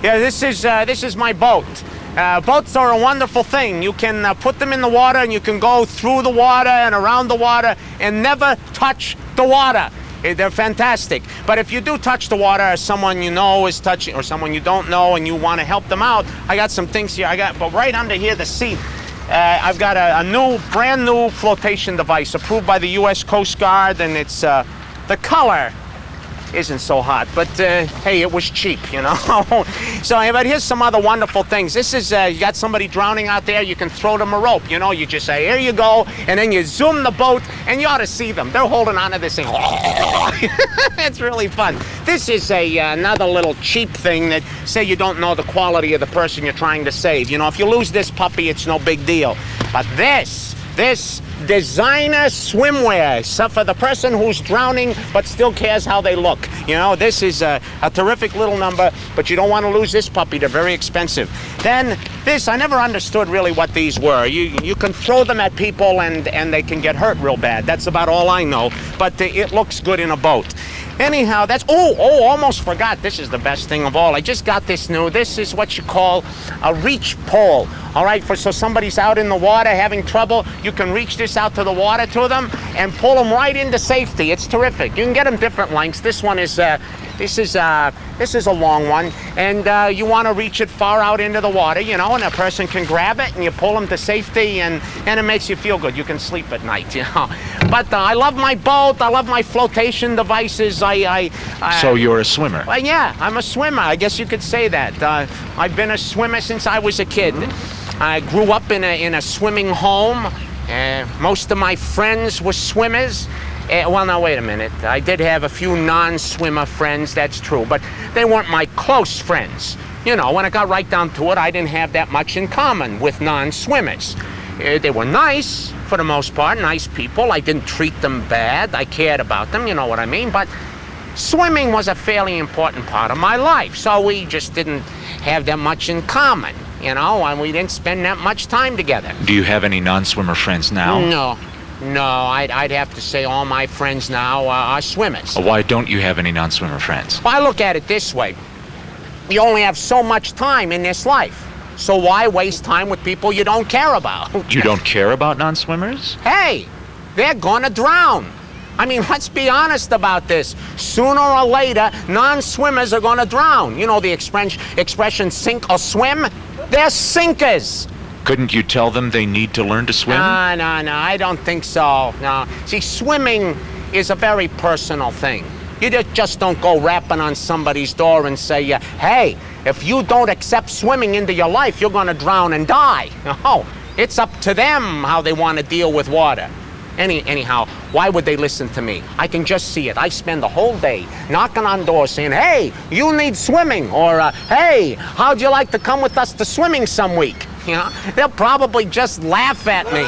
Yeah, this is my boat. Boats are a wonderful thing. You can put them in the water and you can go through the water and around the water and never touch the water. They're fantastic. But if you do touch the water, or someone you know is touching, or someone you don't know and you want to help them out, I got some things here. But right under here, the seat, I've got a brand new flotation device approved by the U.S. Coast Guard, and it's the color isn't so hot, but hey, it was cheap, you know. So, but here's some other wonderful things. This is, you got somebody drowning out there, you can throw them a rope, you know. You just say, here you go, and then you zoom the boat, and you ought to see them. They're holding on to this thing. It's really fun. This is another little cheap thing that, say you don't know the quality of the person you're trying to save. You know, if you lose this puppy, it's no big deal. But this designer swimwear, so for the person who's drowning but still cares how they look. You know, this is a terrific little number, but you don't want to lose this puppy. They're very expensive. Then this, I never understood really what these were. You can throw them at people and they can get hurt real bad. That's about all I know, but it looks good in a boat. Anyhow, that's, almost forgot, this is the best thing of all. I just got this new, this is what you call a reach pole. All right, so somebody's out in the water having trouble, you can reach this out to the water to them and pull them right into safety. It's terrific. You can get them different lengths. This one is, this is a long one, and you want to reach it far out into the water, you know, and a person can grab it and you pull them to safety, and it makes you feel good. You can sleep at night, you know. But I love my boat. I love my flotation devices. So you're a swimmer? Yeah, I'm a swimmer. I guess you could say that. I've been a swimmer since I was a kid. I grew up in a swimming home. Most of my friends were swimmers. Well, now, wait a minute. I did have a few non-swimmer friends, that's true, but they weren't my close friends. You know, when it got right down to it, I didn't have that much in common with non-swimmers. They were nice, for the most part, nice people. I didn't treat them bad. I cared about them, you know what I mean? But swimming was a fairly important part of my life, so we just didn't have that much in common, you know, and we didn't spend that much time together. Do you have any non-swimmer friends now? No, I'd have to say all my friends now are swimmers. Why don't you have any non-swimmer friends? Well, I look at it this way. You only have so much time in this life. So why waste time with people you don't care about? You don't care about non-swimmers? Hey, they're gonna drown. I mean, let's be honest about this. Sooner or later, non-swimmers are gonna drown. You know the expression sink or swim? They're sinkers. Couldn't you tell them they need to learn to swim? No, I don't think so. No. See, swimming is a very personal thing. You just don't go rapping on somebody's door and say, hey, if you don't accept swimming into your life, you're going to drown and die. No, it's up to them how they want to deal with water. Anyhow, why would they listen to me? I can just see it. I spend the whole day knocking on doors saying, hey, you need swimming, or hey, how'd you like to come with us to swimming some week? You know, they'll probably just laugh at me.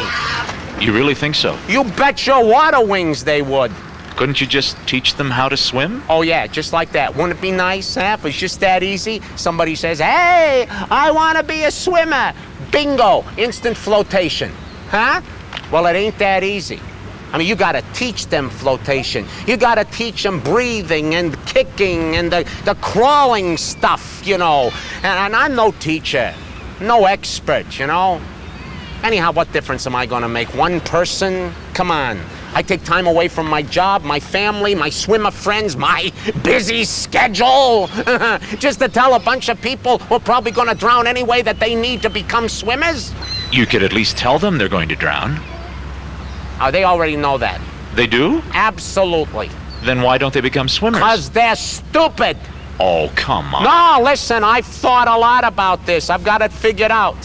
You really think so? You bet your water wings they would. Couldn't you just teach them how to swim? Oh, yeah, just like that. Wouldn't it be nice, huh? If it's just that easy. Somebody says, hey, I want to be a swimmer. Bingo, instant flotation. Huh? Well, it ain't that easy. I mean, you got to teach them flotation. You got to teach them breathing and kicking and the crawling stuff, you know. And I'm no teacher, no expert, you know. Anyhow, what difference am I going to make? One person? Come on. I take time away from my job, my family, my swimmer friends, my busy schedule, just to tell a bunch of people who are probably going to drown anyway that they need to become swimmers? You could at least tell them they're going to drown. Oh, they already know that. They do? Absolutely. Then why don't they become swimmers? Because they're stupid. Oh, come on. No, listen, I've thought a lot about this. I've got it figured out.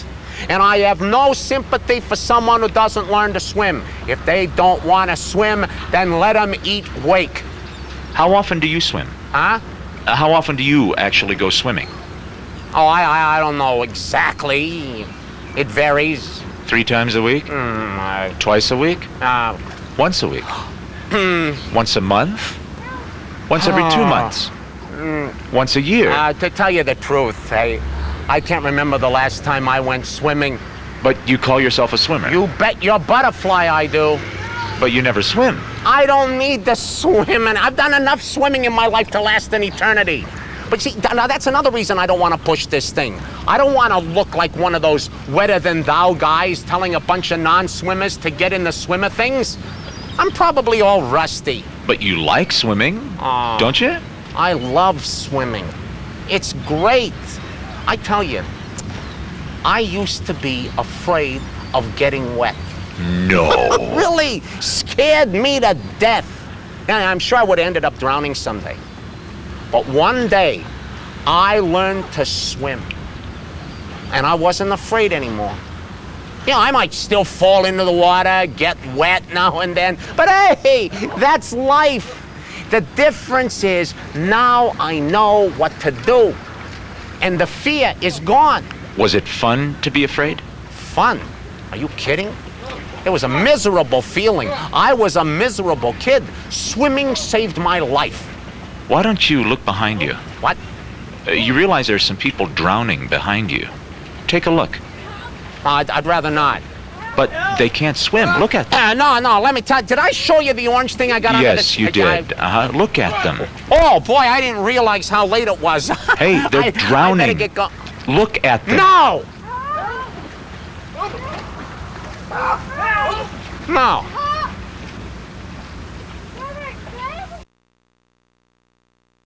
And I have no sympathy for someone who doesn't learn to swim. If they don't want to swim, then let them eat wake. How often do you swim? Huh? How often do you actually go swimming? Oh, I don't know exactly. It varies. 3 times a week? Twice a week? Once a week? Once a month? Once every 2 months? Once a year? To tell you the truth, I can't remember the last time I went swimming. But you call yourself a swimmer? You bet your butterfly I do. But you never swim. I don't need to swim, and I've done enough swimming in my life to last an eternity. But see, now that's another reason I don't want to push this thing. I don't want to look like one of those wetter-than-thou guys telling a bunch of non-swimmers to get in the swimmer things. I'm probably all rusty. But you like swimming, don't you? I love swimming. It's great. I tell you, I used to be afraid of getting wet. No. Really scared me to death. And I'm sure I would have ended up drowning someday. But one day, I learned to swim. And I wasn't afraid anymore. You know, I might still fall into the water, get wet now and then, but hey, that's life. The difference is now I know what to do. And the fear is gone. Was it fun to be afraid? Fun? Are you kidding? It was a miserable feeling. I was a miserable kid. Swimming saved my life. Why don't you look behind you? What? You realize there's some people drowning behind you. Take a look. I'd rather not. But they can't swim. Look at them. No, let me tell you. Did I show you the orange thing I got under the... Yes, you did. Look at them. Oh, boy, I didn't realize how late it was. Hey, they're drowning. I better get going. Look at them. No! No.